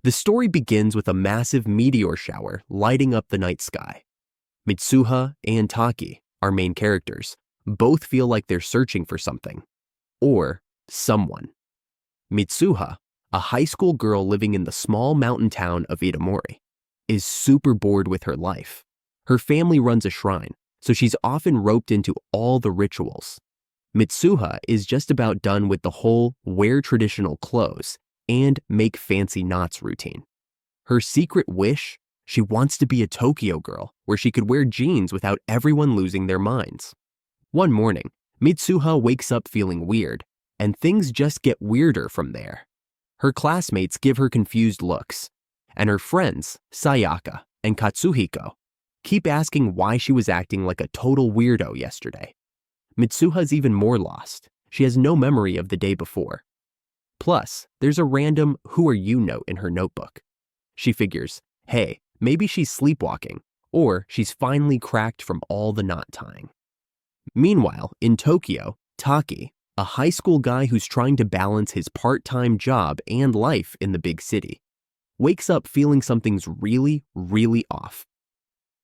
The story begins with a massive meteor shower lighting up the night sky. Mitsuha and Taki, our main characters, both feel like they're searching for something. Or someone. Mitsuha, a high school girl living in the small mountain town of Itomori, is super bored with her life. Her family runs a shrine, so she's often roped into all the rituals. Mitsuha is just about done with the whole wear traditional clothes and make fancy knots routine. Her secret wish? She wants to be a Tokyo girl where she could wear jeans without everyone losing their minds. One morning, Mitsuha wakes up feeling weird, and things just get weirder from there. Her classmates give her confused looks, and her friends, Sayaka and Katsuhiko, keep asking why she was acting like a total weirdo yesterday. Mitsuha's even more lost. She has no memory of the day before. Plus, there's a random "who are you" note in her notebook. She figures, hey, maybe she's sleepwalking, or she's finally cracked from all the knot tying. Meanwhile, in Tokyo, Taki, a high school guy who's trying to balance his part-time job and life in the big city, wakes up feeling something's really, really off.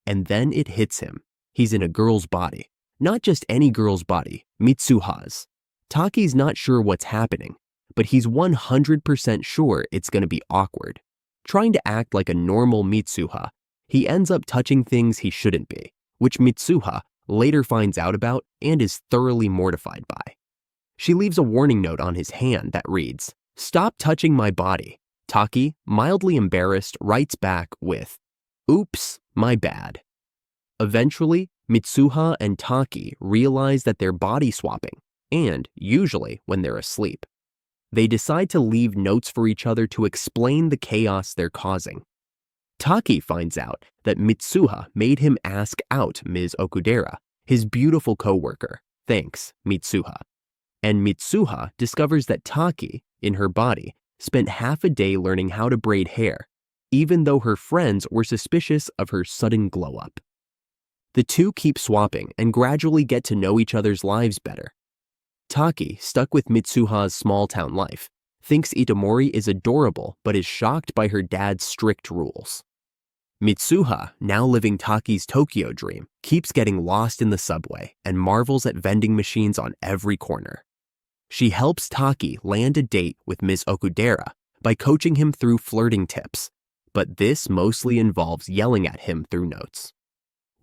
And then it hits him. He's in a girl's body. Not just any girl's body, Mitsuha's. Taki's not sure what's happening, but he's 100% sure it's going to be awkward. Trying to act like a normal Mitsuha, he ends up touching things he shouldn't be, which Mitsuha later finds out about and is thoroughly mortified by. She leaves a warning note on his hand that reads, "Stop touching my body." Taki, mildly embarrassed, writes back with, "Oops, my bad." Eventually, Mitsuha and Taki realize that they're body swapping, and usually when they're asleep. They decide to leave notes for each other to explain the chaos they're causing. Taki finds out that Mitsuha made him ask out Ms. Okudera, his beautiful co-worker. Thanks, Mitsuha. And Mitsuha discovers that Taki, in her body, spent half a day learning how to braid hair, even though her friends were suspicious of her sudden glow-up. The two keep swapping and gradually get to know each other's lives better. Taki, stuck with Mitsuha's small-town life, thinks Itomori is adorable but is shocked by her dad's strict rules. Mitsuha, now living Taki's Tokyo dream, keeps getting lost in the subway and marvels at vending machines on every corner. She helps Taki land a date with Ms. Okudera by coaching him through flirting tips, but this mostly involves yelling at him through notes.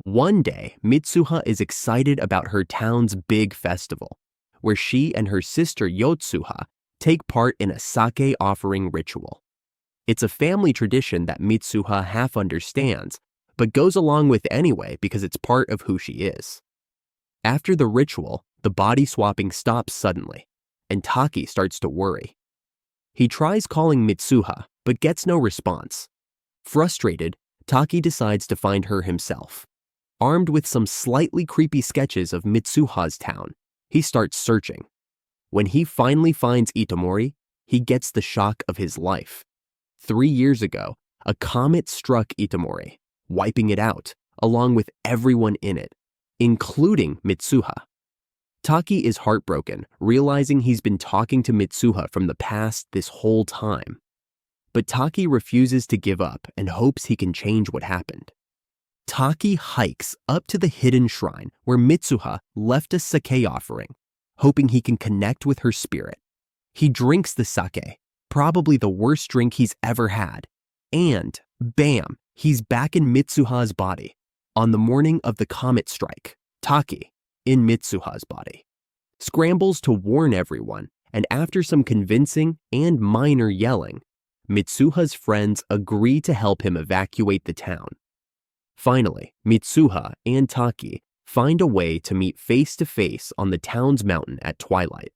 One day, Mitsuha is excited about her town's big festival, where she and her sister Yotsuha take part in a sake offering ritual. It's a family tradition that Mitsuha half understands, but goes along with anyway because it's part of who she is. After the ritual, the body swapping stops suddenly, and Taki starts to worry. He tries calling Mitsuha, but gets no response. Frustrated, Taki decides to find her himself. Armed with some slightly creepy sketches of Mitsuha's town, he starts searching. When he finally finds Itomori, he gets the shock of his life. 3 years ago, a comet struck Itomori, wiping it out, along with everyone in it, including Mitsuha. Taki is heartbroken, realizing he's been talking to Mitsuha from the past this whole time. But Taki refuses to give up and hopes he can change what happened. Taki hikes up to the hidden shrine where Mitsuha left a sake offering, hoping he can connect with her spirit. He drinks the sake, probably the worst drink he's ever had, and bam, he's back in Mitsuha's body. On the morning of the comet strike, Taki, in Mitsuha's body, scrambles to warn everyone, and after some convincing and minor yelling, Mitsuha's friends agree to help him evacuate the town. Finally, Mitsuha and Taki find a way to meet face-to-face on the town's mountain at twilight.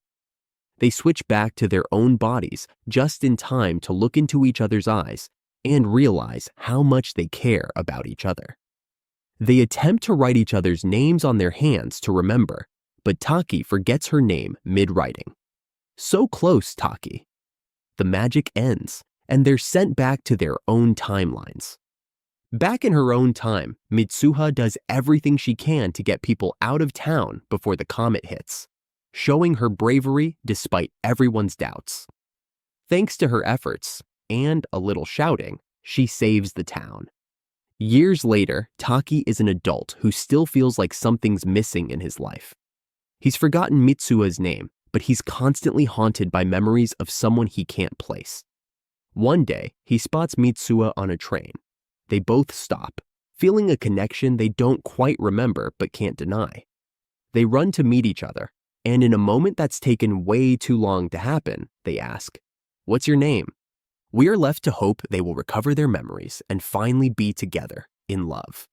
They switch back to their own bodies just in time to look into each other's eyes and realize how much they care about each other. They attempt to write each other's names on their hands to remember, but Taki forgets her name mid-writing. So close, Taki. The magic ends, and they're sent back to their own timelines. Back in her own time, Mitsuha does everything she can to get people out of town before the comet hits, showing her bravery despite everyone's doubts. Thanks to her efforts, and a little shouting, she saves the town. Years later, Taki is an adult who still feels like something's missing in his life. He's forgotten Mitsuha's name, but he's constantly haunted by memories of someone he can't place. One day, he spots Mitsuha on a train. They both stop, feeling a connection they don't quite remember but can't deny. They run to meet each other, and in a moment that's taken way too long to happen, they ask, "What's your name?" We are left to hope they will recover their memories and finally be together in love.